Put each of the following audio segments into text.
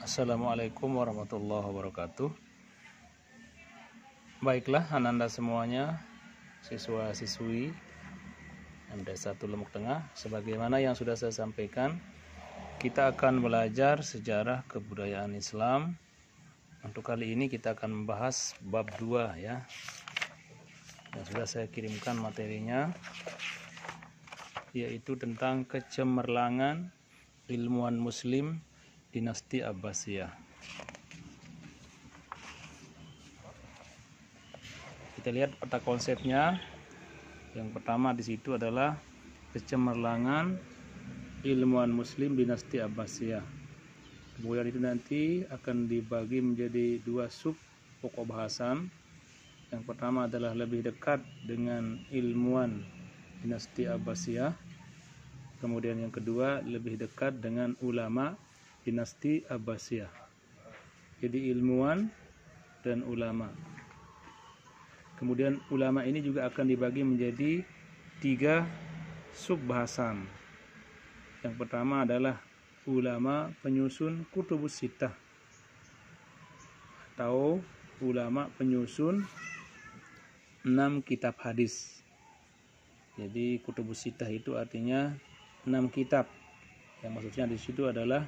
Assalamualaikum warahmatullahi wabarakatuh. Baiklah ananda semuanya, siswa-siswi MD1 Lemuk Tengah, sebagaimana yang sudah saya sampaikan, kita akan belajar sejarah kebudayaan Islam. Untuk kali ini kita akan membahas bab 2 ya. Yang sudah saya kirimkan materinya, yaitu tentang kecemerlangan ilmuwan muslim dinasti Abbasiyah. Kita lihat peta konsepnya. Yang pertama di situ adalah kecemerlangan ilmuwan muslim dinasti Abbasiyah. Kemudian itu nanti akan dibagi menjadi dua sub pokok bahasan. Yang pertama adalah lebih dekat dengan ilmuwan dinasti Abbasiyah. Kemudian yang kedua lebih dekat dengan ulama dinasti Abbasiyah. Jadi ilmuwan dan ulama. Kemudian ulama ini juga akan dibagi menjadi 3 sub bahasan. Yang pertama adalah ulama penyusun kutubus sittah atau ulama penyusun 6 kitab hadis. Jadi kutubus sittah itu artinya 6 kitab. Yang maksudnya di situ adalah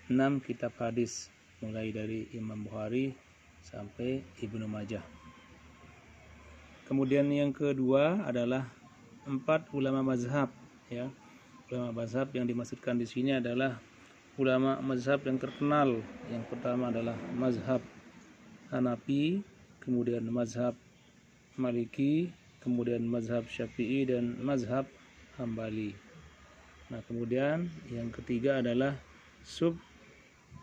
6 kitab hadis, mulai dari Imam Bukhari sampai Ibnu Majah. Kemudian yang kedua adalah 4 ulama mazhab ya. Ulama mazhab yang dimaksudkan di sini adalah ulama mazhab yang terkenal. Yang pertama adalah mazhab Hanafi, kemudian mazhab Maliki, kemudian mazhab Syafi'i dan mazhab Hambali. Nah, kemudian yang ketiga adalah sub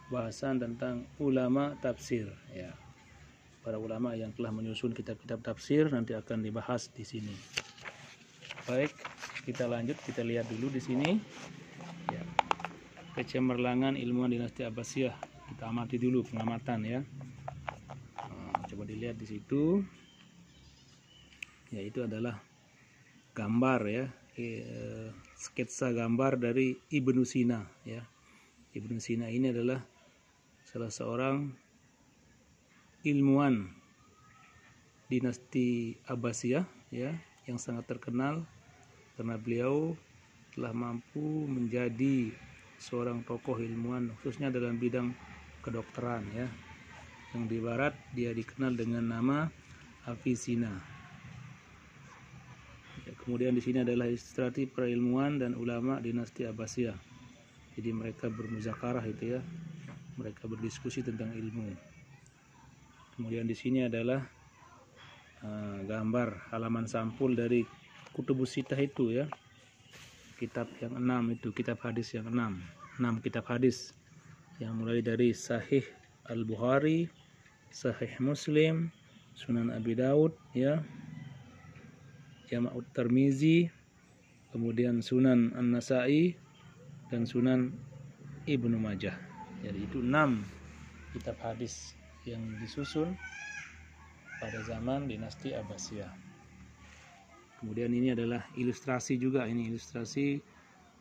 bahasan tentang ulama tafsir ya. Para ulama yang telah menyusun kitab-kitab tafsir nanti akan dibahas di sini. Baik, kita lanjut, kita lihat dulu di sini. Ya. Kecemerlangan ilmuwan dinasti Abbasiyah. Kita amati dulu pengamatan ya. Nah, coba dilihat di situ. Yaitu adalah gambar ya. Sketsa gambar dari Ibnu Sina ya. Ibnu Sina ini adalah salah seorang ilmuwan dinasti Abbasiyah ya, yang sangat terkenal karena beliau telah mampu menjadi seorang tokoh ilmuwan khususnya dalam bidang kedokteran ya. Yang di barat dia dikenal dengan nama Avicenna. Ya, kemudian di sini adalah ilustrasi para ilmuwan dan ulama dinasti Abbasiyah. Jadi mereka bermuzakarah itu ya. Mereka berdiskusi tentang ilmu. Kemudian di sini adalah gambar halaman sampul dari kutubus sittah itu ya. Kitab yang 6 itu, kitab hadis yang 6 kitab hadis yang mulai dari Sahih Al-Bukhari, Sahih Muslim, Sunan Abi Daud ya, Jama'ut Tirmizi, kemudian Sunan An-Nasa'i dan Sunan Ibnu Majah. Jadi itu 6 kitab hadis yang disusun pada zaman dinasti Abbasiyah. Kemudian ini adalah ilustrasi juga, ini ilustrasi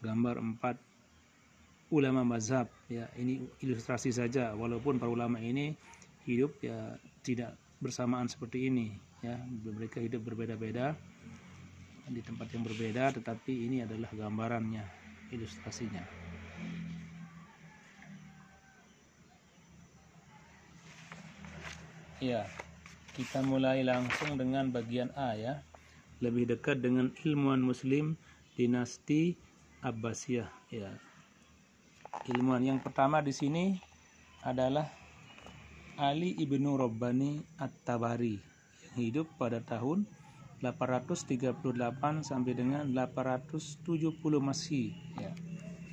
gambar 4 ulama mazhab ya. Ini ilustrasi saja, walaupun para ulama ini hidup ya tidak bersamaan seperti ini ya. Mereka hidup berbeda-beda di tempat yang berbeda, tetapi ini adalah gambarannya, ilustrasinya. Ya, kita mulai langsung dengan bagian A ya. Lebih dekat dengan ilmuwan muslim dinasti Abbasiyah ya. Ilmuwan yang pertama di sini adalah Ali ibnu Rabbani At-Tabari yang hidup pada tahun 838 sampai dengan 870 Masehi ya.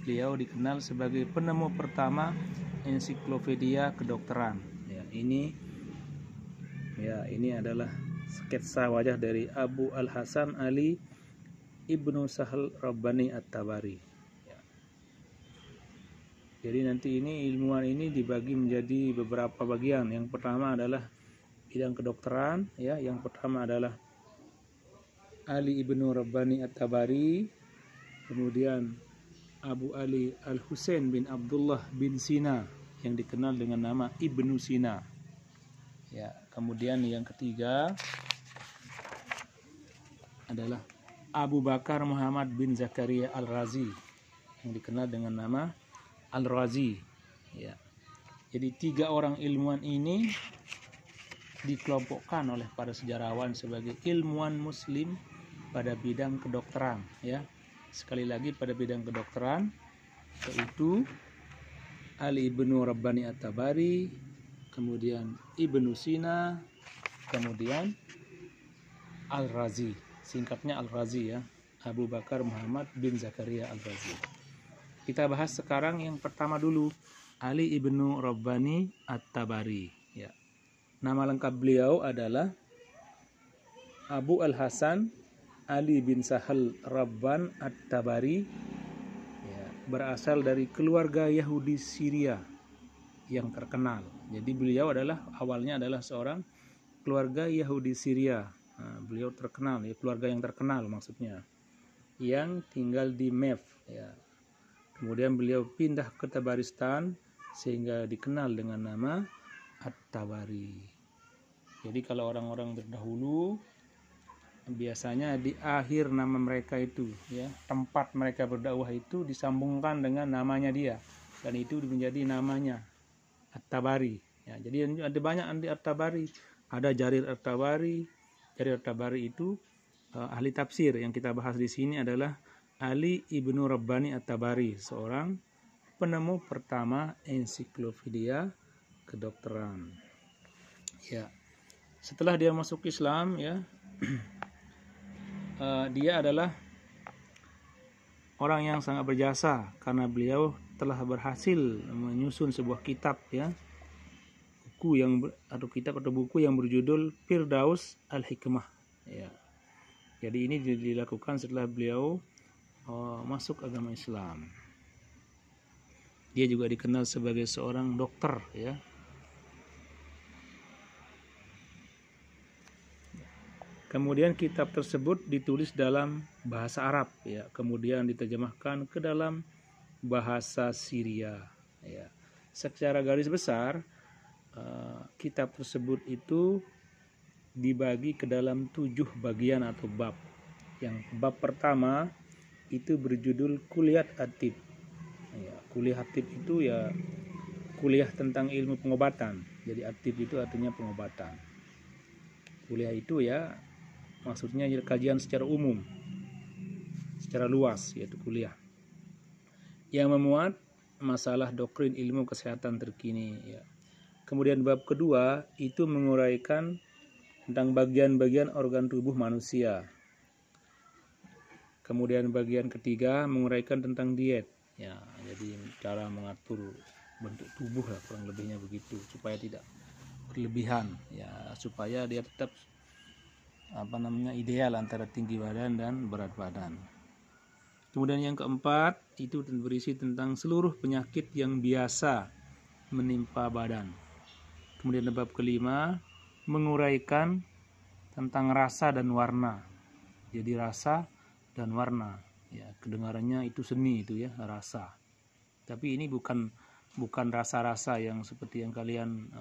Beliau dikenal sebagai penemu pertama ensiklopedia kedokteran ya. Ini adalah sketsa wajah dari Abu Al-Hasan Ali Ibnu Sahal Rabbani At-Tabari ya. Jadi nanti ini ilmuwan ini dibagi menjadi beberapa bagian. Yang pertama adalah bidang kedokteran ya. Yang pertama adalah Ali Ibnu Rabbani At-Tabari, kemudian Abu Ali Al-Husain bin Abdullah bin Sina yang dikenal dengan nama Ibnu Sina. Ya, kemudian yang ketiga adalah Abu Bakar Muhammad bin Zakaria Al-Razi yang dikenal dengan nama Al-Razi. Ya. Jadi 3 orang ilmuwan ini dikelompokkan oleh para sejarawan sebagai ilmuwan muslim pada bidang kedokteran, ya. Sekali lagi pada bidang kedokteran, yaitu Ali ibnu Rabbani At-Tabari, kemudian Ibnu Sina, kemudian Al-Razi. Singkatnya Al-Razi, ya. Abu Bakar Muhammad bin Zakaria Al-Razi. Kita bahas sekarang yang pertama dulu, Ali ibnu Rabbani At-Tabari, ya. Nama lengkap beliau adalah Abu Al-Hasan Ali bin Sahal Rabban At-Tabari, ya, berasal dari keluarga Yahudi Syria yang terkenal. Jadi beliau awalnya adalah seorang keluarga Yahudi Syria. Nah, beliau terkenal, ya, keluarga yang terkenal maksudnya, yang tinggal di Mev, ya. Kemudian beliau pindah ke Tabaristan sehingga dikenal dengan nama At-Tabari. Jadi kalau orang-orang terdahulu biasanya di akhir nama mereka itu, ya, tempat mereka berdakwah itu disambungkan dengan namanya dia, dan itu menjadi namanya At-Tabari, ya. Jadi ada banyak anti At-Tabari, ada Jarir At-Tabari. Jarir At-Tabari itu ahli tafsir. Yang kita bahas di sini adalah Ali ibnu Rabbani At-Tabari, seorang penemu pertama ensiklopedia kedokteran, ya. Setelah dia masuk Islam, ya, dia adalah orang yang sangat berjasa karena beliau telah berhasil menyusun sebuah kitab, ya, buku yang berjudul Firdaus Al-Hikmah, ya. Jadi ini dilakukan setelah beliau masuk agama Islam. Dia juga dikenal sebagai seorang dokter, ya. Kemudian kitab tersebut ditulis dalam bahasa Arab, ya, kemudian diterjemahkan ke dalam bahasa Syria, ya. Secara garis besar kitab tersebut itu dibagi ke dalam 7 bagian atau bab. Yang bab pertama itu berjudul Kuliah At-Tib. Ya, kuliah At-Tib itu ya kuliah tentang ilmu pengobatan. Jadi At-Tib itu artinya pengobatan. Kuliah itu ya maksudnya kajian secara umum, secara luas, yaitu kuliah yang memuat masalah doktrin ilmu kesehatan terkini, ya. Kemudian bab kedua itu menguraikan tentang bagian-bagian organ tubuh manusia. Kemudian bagian ketiga menguraikan tentang diet, ya, jadi cara mengatur bentuk tubuh lah, kurang lebihnya begitu, supaya tidak berlebihan, ya, supaya dia tetap ideal antara tinggi badan dan berat badan. Kemudian yang keempat itu berisi tentang seluruh penyakit yang biasa menimpa badan. Kemudian bab kelima menguraikan tentang rasa dan warna. Jadi rasa dan warna, ya, kedengarannya itu seni itu, ya, rasa. Tapi ini bukan rasa-rasa yang seperti yang kalian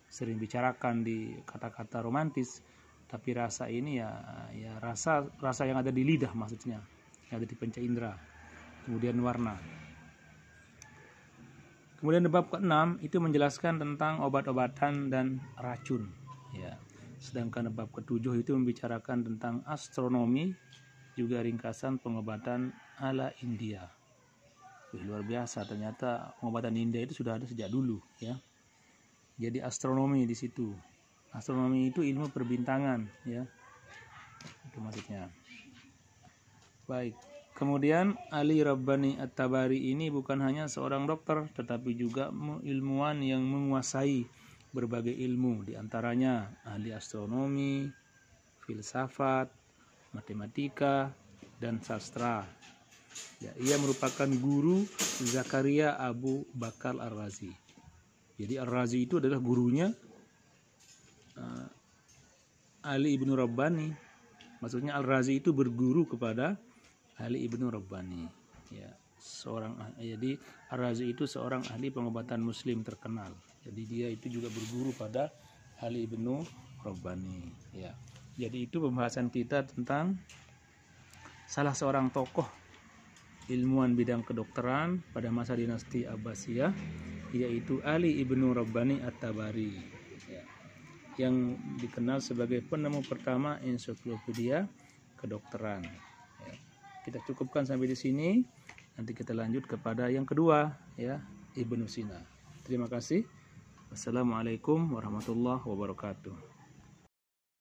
sering bicarakan di kata-kata romantis. Tapi rasa ini ya rasa yang ada di lidah, maksudnya yang ada di panca indera. Kemudian warna. Kemudian bab ke-6 itu menjelaskan tentang obat-obatan dan racun, ya. Sedangkan bab ke-7 itu membicarakan tentang astronomi, juga ringkasan pengobatan ala India. Luar biasa, ternyata pengobatan India itu sudah ada sejak dulu, ya. Jadi astronomi di situ. Astronomi itu ilmu perbintangan, ya. Itu maksudnya. Baik. Kemudian Ali Rabbani At-Tabari ini bukan hanya seorang dokter, tetapi juga ilmuwan yang menguasai berbagai ilmu, diantaranya ahli astronomi, filsafat, matematika, dan sastra. Ya, ia merupakan guru Zakaria Abu Bakar Ar-Razi. Jadi Ar-Razi itu adalah gurunya Ali ibnu Rabbani. Maksudnya Al-Razi itu berguru kepada Ali ibnu Rabbani, ya. Jadi Ar-Razi itu seorang ahli pengobatan muslim terkenal. Jadi dia itu juga berguru pada Ali Ibnu Rabbani ya. Jadi itu pembahasan kita tentang salah seorang tokoh ilmuwan bidang kedokteran pada masa dinasti Abbasiyah, yaitu Ali Ibnu Rabbani At-Tabari ya, yang dikenal sebagai penemu pertama ensiklopedia kedokteran ya. Kita cukupkan sampai di sini. Nanti kita lanjut kepada yang kedua ya, Ibnu Sina. Terima kasih. Wassalamualaikum warahmatullahi wabarakatuh.